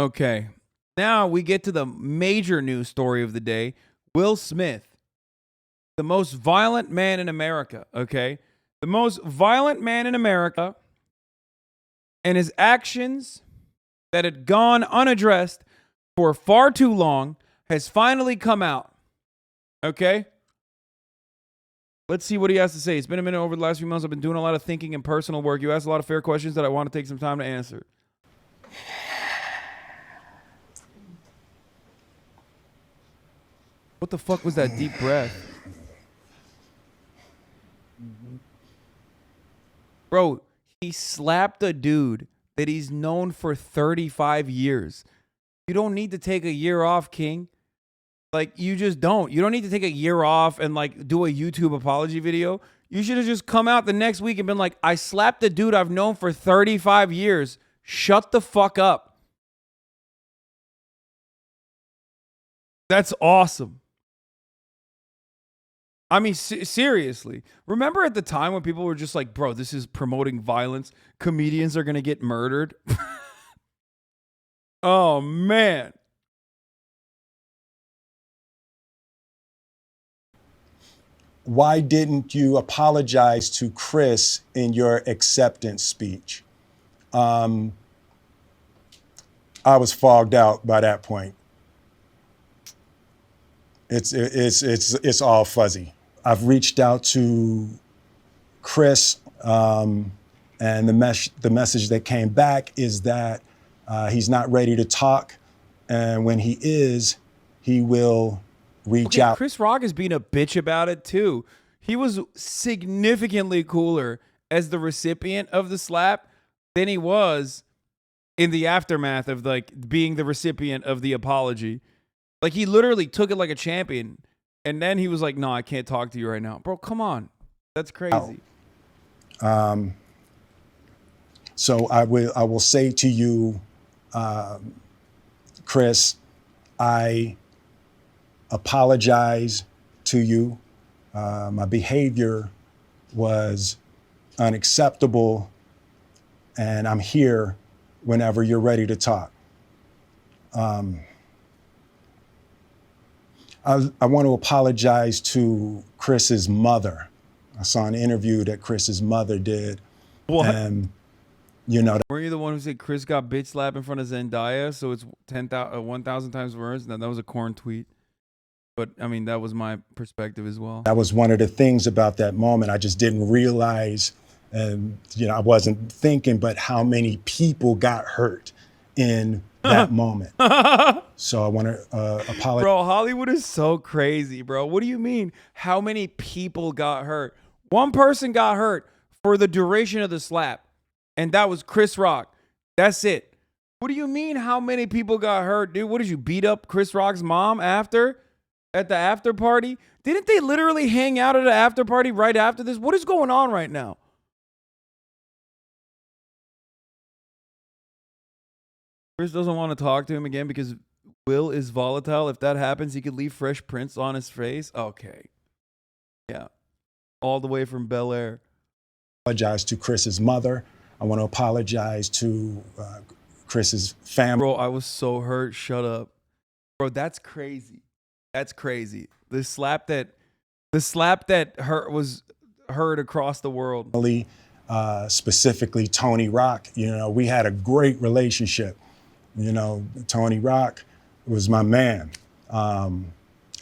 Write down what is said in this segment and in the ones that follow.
Okay. Now we get to the major news story of the day. Will Smith, the most violent man in America, okay? The most violent man in America, and his actions that had gone unaddressed for far too long has finally come out. Okay? Let's see what he has to say. It's been a minute over the last few months. I've been doing a lot of thinking and personal work. You asked a lot of fair questions that I want to take some time to answer. What the fuck was that deep breath? Bro, he slapped a dude that he's known for 35 years. You don't need to take a year off, King. Like, you just don't. You don't need to take a year off and, like, do a YouTube apology video. You should have just come out the next week and been like, I slapped a dude I've known for 35 years. Shut the fuck up. That's awesome. I mean, seriously. Remember at the time when people were just like, bro, this is promoting violence. Comedians are going to get murdered. Oh, man. Why didn't you apologize to Chris in your acceptance speech? I was fogged out by that point. It's all fuzzy. I've reached out to Chris, and the message that came back is that he's not ready to talk, and when he is, he will reach out. Chris Rock is being a bitch about it too. He was significantly cooler as the recipient of the slap than he was in the aftermath of like being the recipient of the apology. Like, he literally took it like a champion, and then he was like, no, I can't talk to you right now. Bro, come on. That's crazy. So I will say to you, Chris, I apologize to you. My behavior was unacceptable, and I'm here whenever you're ready to talk. I want to apologize to Chris's mother. I saw an interview that Chris's mother did. What? And, you know. Were you the one who said Chris got bitch slapped in front of Zendaya, so it's 1,000 times worse? No, that was a corn tweet. But, I mean, that was my perspective as well. That was one of the things about that moment. I just didn't realize, and, you know, I wasn't thinking, but how many people got hurt in that moment. So I want to apologize. Bro, Hollywood is so crazy, bro. What do you mean? How many people got hurt? One person got hurt for the duration of the slap, and that was Chris Rock. That's it. What do you mean how many people got hurt, dude? What did you beat up Chris Rock's mom at the after party? Didn't they literally hang out at the after party right after this? What is going on right now? Chris doesn't want to talk to him again because Will is volatile. If that happens, he could leave fresh prints on his face. Okay. Yeah. All the way from Bel Air. Apologize to Chris's mother. I want to apologize to Chris's family. Bro, I was so hurt. Shut up. Bro, that's crazy. That's crazy. The slap that was heard across the world. Specifically Tony Rock. You know, we had a great relationship. You know, Tony Rock was my man, and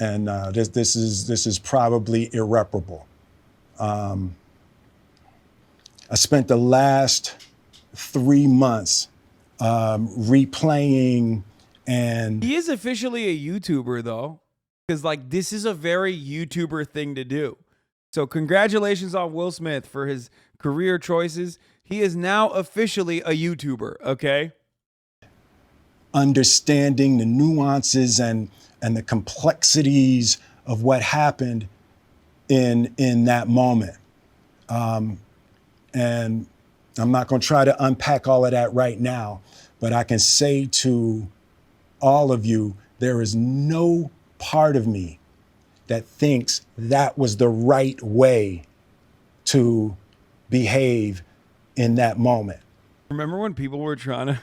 this is probably irreparable. I spent the last 3 months replaying, and he is officially a YouTuber though, because like this is a very YouTuber thing to do. So congratulations on Will Smith for his career choices. He is now officially a YouTuber. Okay. Understanding the nuances and the complexities of what happened in that moment. And I'm not going to try to unpack all of that right now, but I can say to all of you, there is no part of me that thinks that was the right way to behave in that moment. Remember when people were trying to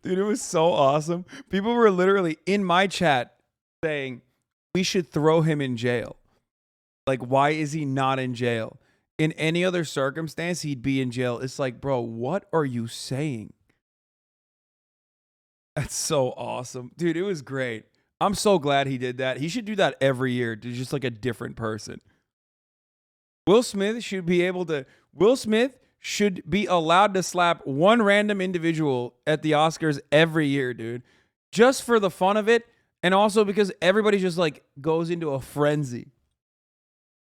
Dude, it was so awesome. People were literally in my chat saying, we should throw him in jail. Like, why is he not in jail? In any other circumstance, he'd be in jail. It's like, bro, what are you saying? That's so awesome. Dude, it was great. I'm so glad he did that. He should do that every year to just like a different person. Will Smith should be allowed to slap one random individual at the Oscars every year, dude. Just for the fun of it. And also because everybody just like goes into a frenzy.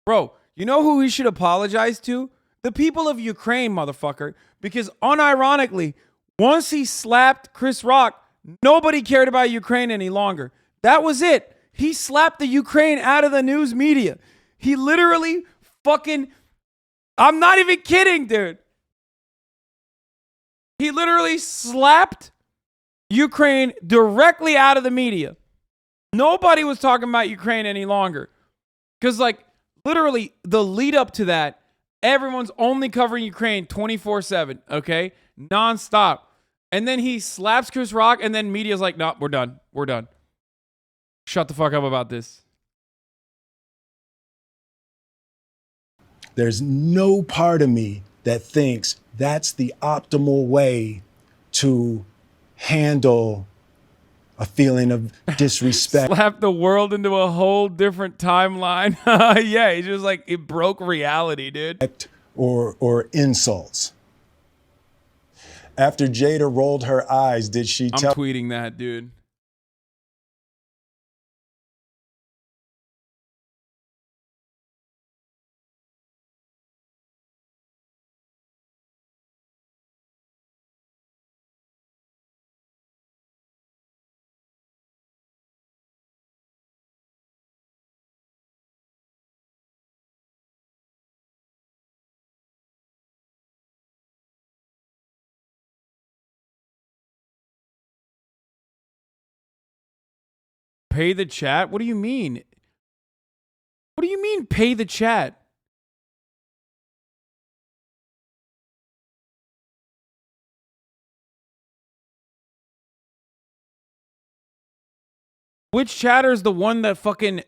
Bro, you know who he should apologize to? The people of Ukraine, motherfucker. Because unironically, once he slapped Chris Rock, nobody cared about Ukraine any longer. That was it. He slapped the Ukraine out of the news media. He literally fucking... I'm not even kidding, dude. He literally slapped Ukraine directly out of the media. Nobody was talking about Ukraine any longer. Because, like, literally, the lead up to that, everyone's only covering Ukraine 24/7, okay? Nonstop. And then he slaps Chris Rock, and then media's like, no, we're done. We're done. Shut the fuck up about this. There's no part of me that thinks that's the optimal way to handle a feeling of disrespect. Slap the world into a whole different timeline. Yeah, it's just like, it broke reality, dude. Or insults. After Jada rolled her eyes, did she tell... I'm tweeting that, dude. Pay the chat? What do you mean? What do you mean pay the chat? Which chatter is the one that fucking...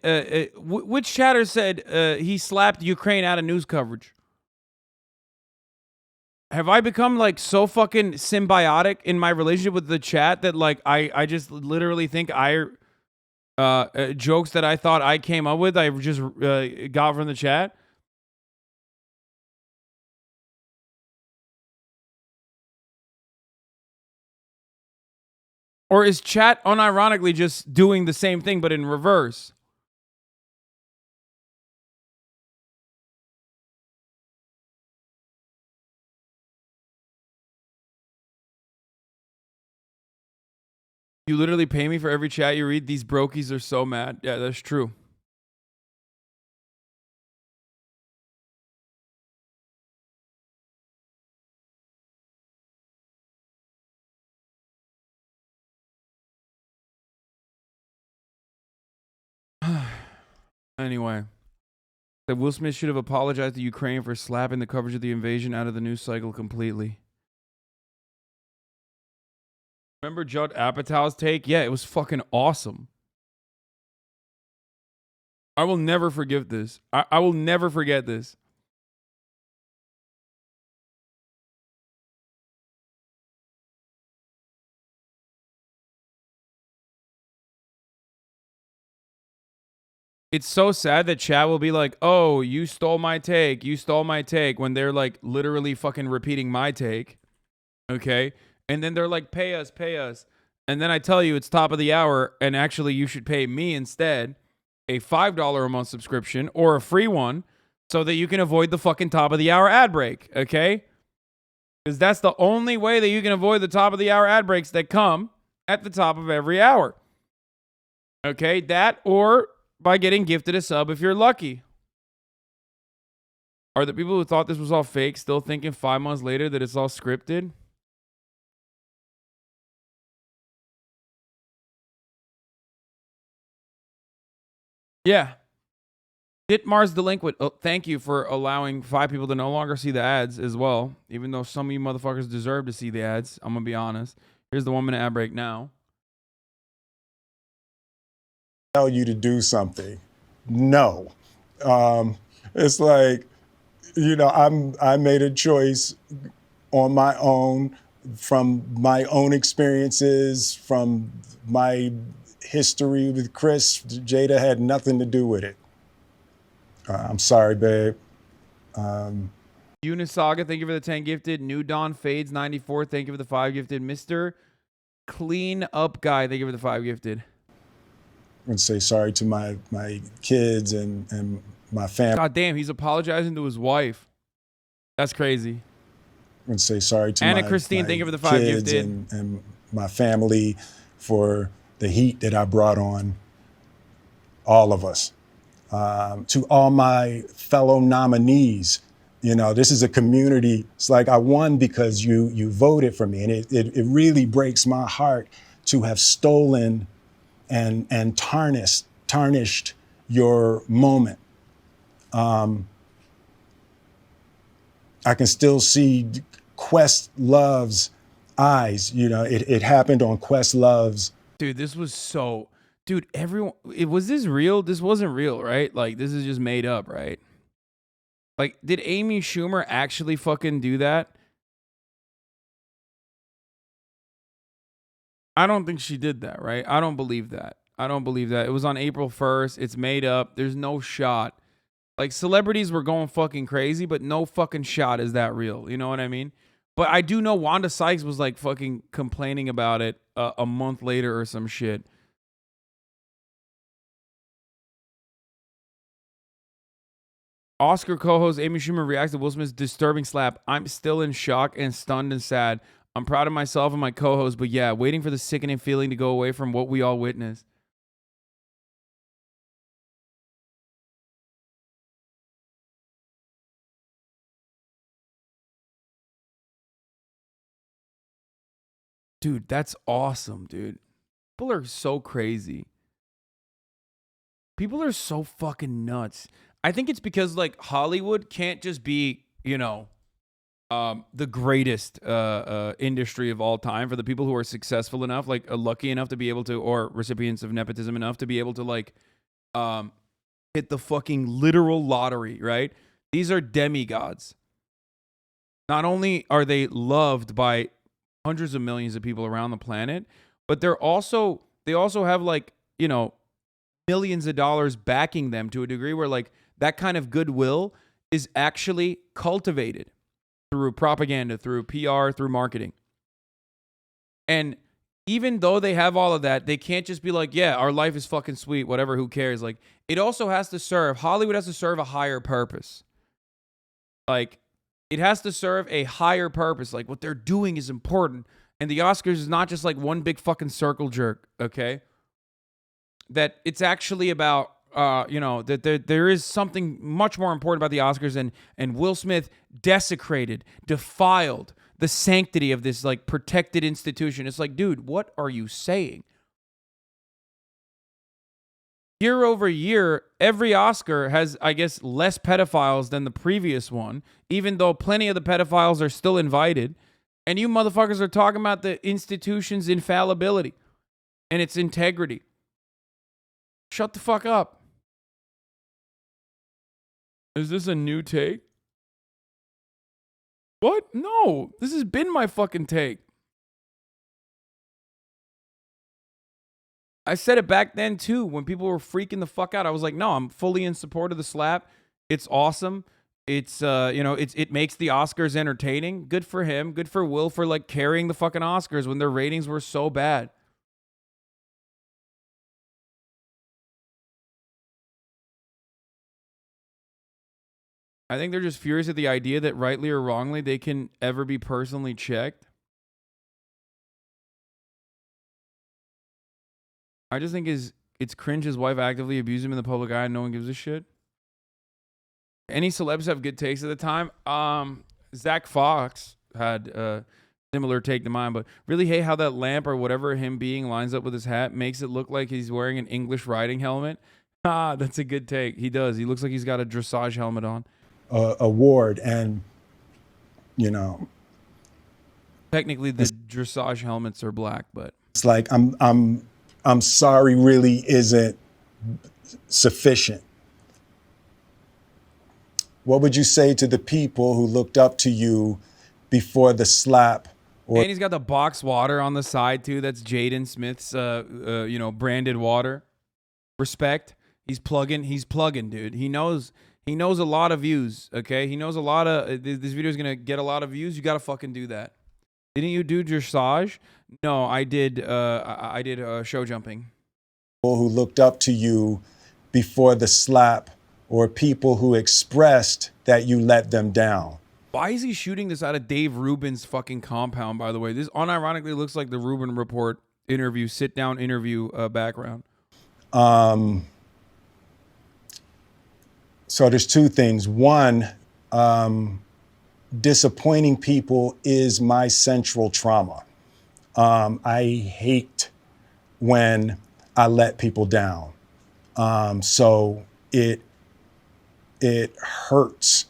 which chatter said he slapped Ukraine out of news coverage? Have I become like so fucking symbiotic in my relationship with the chat that like I just literally think jokes that I thought I came up with, I just got from the chat? Or is chat unironically just doing the same thing but in reverse? You literally pay me for every chat you read? These brokies are so mad. Yeah, that's true. Anyway. That Will Smith should have apologized to Ukraine for slapping the coverage of the invasion out of the news cycle completely. Remember Judd Apatow's take? Yeah, it was fucking awesome. I will never forgive this. I will never forget this. It's so sad that chat will be like, oh, you stole my take. You stole my take, when they're like literally fucking repeating my take. Okay? And then they're like, pay us, pay us. And then I tell you it's top of the hour, and actually you should pay me instead a $5 a month subscription or a free one so that you can avoid the fucking top of the hour ad break. Okay? Because that's the only way that you can avoid the top of the hour ad breaks that come at the top of every hour. Okay? That, or by getting gifted a sub if you're lucky. Are the people who thought this was all fake still thinking 5 months later that it's all scripted? Yeah. Ditmar's delinquent. Oh, thank you for allowing 5 people to no longer see the ads as well. Even though some of you motherfuckers deserve to see the ads. I'm going to be honest. Here's the 1 minute ad break now. Tell you to do something. No. It's like, you know, I made a choice on my own from my own experiences, from my history with Chris. Jada had nothing to do with it. I'm sorry, babe. Unisaga, thank you for the 10 gifted. New Dawn Fades 94, thank you for the 5 gifted. Mr. Clean Up Guy, thank you for the 5 gifted. I'm gonna say sorry to my kids and my family. God damn, he's apologizing to his wife. That's crazy. I'm gonna say sorry to Anna my Christine, thank you for the 5 kids gifted. and my family for the heat that I brought on all of us. To all my fellow nominees, you know, this is a community. It's like I won because you voted for me, and it really breaks my heart to have stolen and tarnished your moment. I can still see Questlove's eyes. You know, it happened on Questlove's. Dude, this was so... Dude, everyone... Was this real? This wasn't real, right? Like, this is just made up, right? Like, did Amy Schumer actually fucking do that? I don't think she did that, right? I don't believe that. I don't believe that. It was on April 1st. It's made up. There's no shot. Like, celebrities were going fucking crazy, but no fucking shot is that real. You know what I mean? But I do know Wanda Sykes was, like, fucking complaining about it a month later or some shit. Oscar co-host Amy Schumer reacts to Will Smith's disturbing slap. I'm still in shock and stunned and sad. I'm proud of myself and my co-host, but yeah, waiting for the sickening feeling to go away from what we all witnessed. Dude, that's awesome, dude. People are so crazy. People are so fucking nuts. I think it's because, like, Hollywood can't just be, you know, the greatest industry of all time for the people who are successful enough, like lucky enough to be able to, or recipients of nepotism enough to be able to, like, hit the fucking literal lottery, right? These are demigods. Not only are they loved by hundreds of millions of people around the planet, but they also have, like, you know, millions of dollars backing them to a degree where, like, that kind of goodwill is actually cultivated through propaganda, through PR, through marketing. And even though they have all of that, they can't just be like, yeah, our life is fucking sweet, whatever, who cares? Like, it also has to serve, Hollywood has to serve a higher purpose. Like, it has to serve a higher purpose. Like, what they're doing is important. And the Oscars is not just like one big fucking circle jerk, okay? That it's actually about, you know, that there is something much more important about the Oscars, and Will Smith desecrated, defiled the sanctity of this, like, protected institution. It's like, dude, what are you saying? Year over year, every Oscar has, I guess, less pedophiles than the previous one, even though plenty of the pedophiles are still invited. And you motherfuckers are talking about the institution's infallibility and its integrity. Shut the fuck up. Is this a new take? What? No, this has been my fucking take. I said it back then too, when people were freaking the fuck out. I was like, no, I'm fully in support of the slap. It's awesome. It's, you know, it makes the Oscars entertaining. Good for him. Good for Will for, like, carrying the fucking Oscars when their ratings were so bad. I think they're just furious at the idea that rightly or wrongly they can ever be personally checked. I just think it's cringe his wife actively abused him in the public eye and no one gives a shit. Any celebs have good takes at the time? Zach Fox had a similar take to mine, but really hate how that lamp or whatever him being lines up with his hat makes it look like he's wearing an English riding helmet. Ah, that's a good take. He does. He looks like he's got a dressage helmet on. Award, and, you know, Technically, the dressage helmets are black, but it's like I'm sorry really isn't sufficient. What would you say to the people who looked up to you before the slap? And he's got the box water on the side too. That's Jaden Smith's, branded water. Respect. He's plugging, dude. He knows a lot of views. Okay, he knows a lot of. This video is gonna get a lot of views. You gotta fucking do that. Didn't you do dressage? No, I did. I did show jumping. People who looked up to you before the slap, or people who expressed that you let them down. Why is he shooting this out of Dave Rubin's fucking compound, by the way? This unironically looks like the Rubin Report interview, sit-down interview background. So there's two things. One, disappointing people is my central trauma. I hate when I let people down. So it hurts.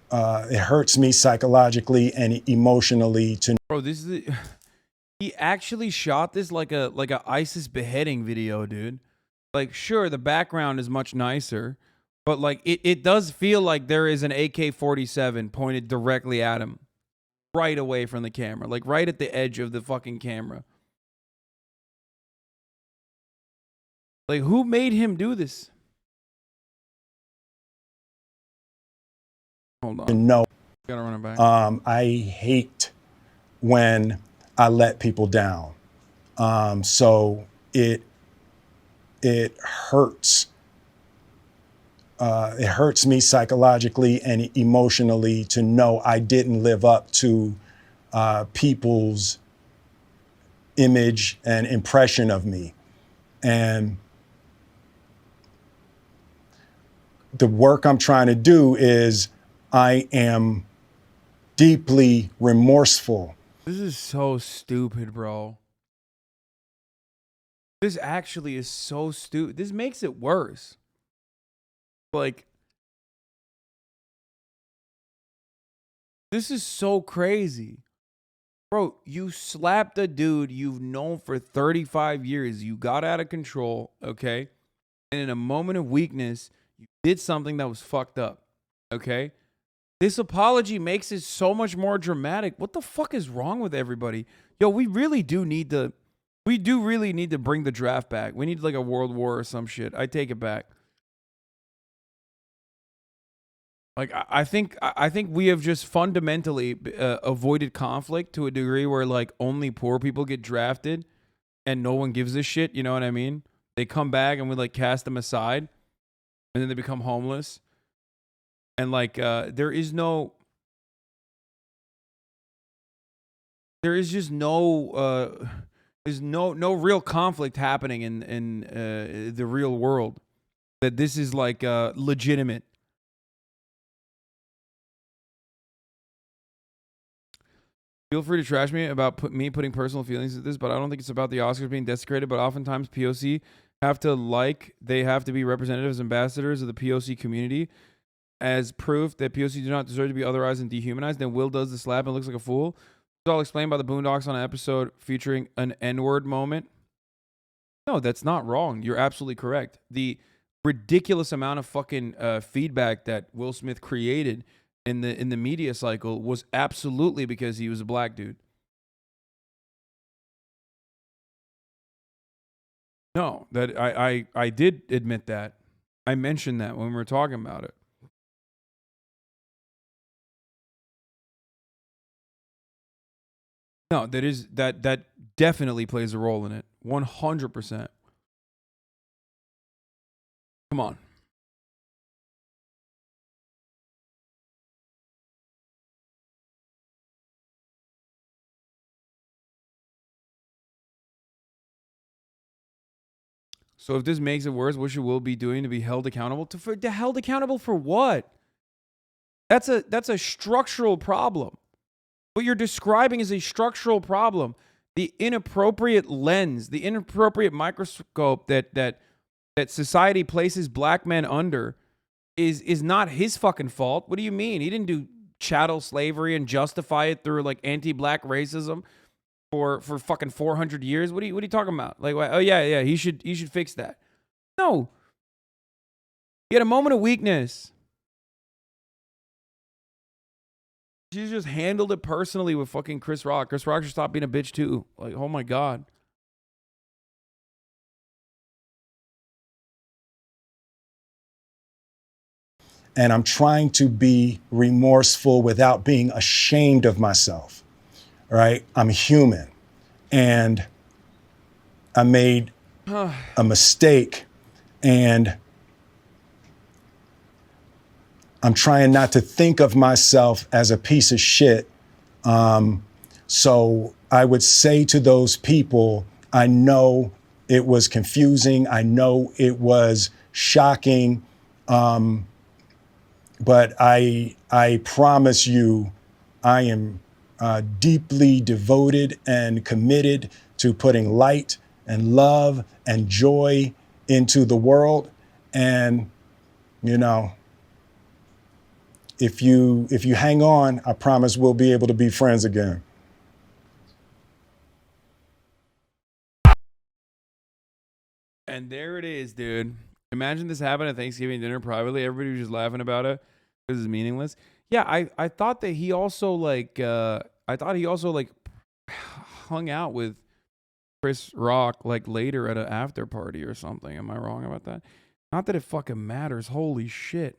It hurts me psychologically and emotionally to. Bro, this is he actually shot this like a ISIS beheading video, dude. Like, sure, the background is much nicer, but like it does feel like there is an AK-47 pointed directly at him, right away from the camera, like right at the edge of the fucking camera. Like, who made him do this? Hold on. No. Gotta run it back. I hate when I let people down. So it hurts. It hurts me psychologically and emotionally to know I didn't live up to people's image and impression of me. And the work I'm trying to do is I am deeply remorseful. This is so stupid, bro. This actually is so stupid. This makes it worse. Like, this is so crazy. Bro, you slapped a dude you've known for 35 years. You got out of control, okay? And in a moment of weakness, you did something that was fucked up, okay? This apology makes it so much more dramatic. What the fuck is wrong with everybody? Yo, we really do need to bring the draft back. We need like a world war or some shit. I take it back. Like, I think we have just fundamentally avoided conflict to a degree where like only poor people get drafted and no one gives a shit. You know what I mean? They come back and we like cast them aside and then they become homeless. And like, there is just no, there's no real conflict happening in the real world. That this is like legitimate. Feel free to trash me about me putting personal feelings into this, but I don't think it's about the Oscars being desecrated. But oftentimes POC they have to be representatives, ambassadors of the POC community. As proof that POC do not deserve to be otherized and dehumanized, then Will does the slap and looks like a fool. It's all explained by the Boondocks on an episode featuring an N-word moment. No, that's not wrong. You're absolutely correct. The ridiculous amount of fucking feedback that Will Smith created in the media cycle was absolutely because he was a black dude. No, that I did admit that. I mentioned that when we were talking about it. No, that definitely plays a role in it. 100%. Come on. So if this makes it worse, what should Will be doing to be held accountable? Held accountable for what? That's a structural problem. What you're describing is a structural problem. The inappropriate lens, the inappropriate microscope that society places black men under is not his fucking fault. What do you mean? He didn't do chattel slavery and justify it through like anti-black racism for fucking 400 years? What are you talking about? Like, oh yeah, he should fix that. No. He had a moment of weakness. She just handled it personally with fucking Chris Rock. Chris Rock should stop being a bitch too. Like, oh my God. And I'm trying to be remorseful without being ashamed of myself, right? I'm human. And I made a mistake, and I'm trying not to think of myself as a piece of shit. So I would say to those people, I know it was confusing. I know it was shocking. But I promise you, I am deeply devoted and committed to putting light and love and joy into the world. And, you know, if you hang on, I promise we'll be able to be friends again. And there it is, dude. Imagine this happened at Thanksgiving dinner privately. Everybody was just laughing about it because it's meaningless. Yeah, I thought that he also like hung out with Chris Rock like later at an after party or something. Am I wrong about that? Not that it fucking matters. Holy shit.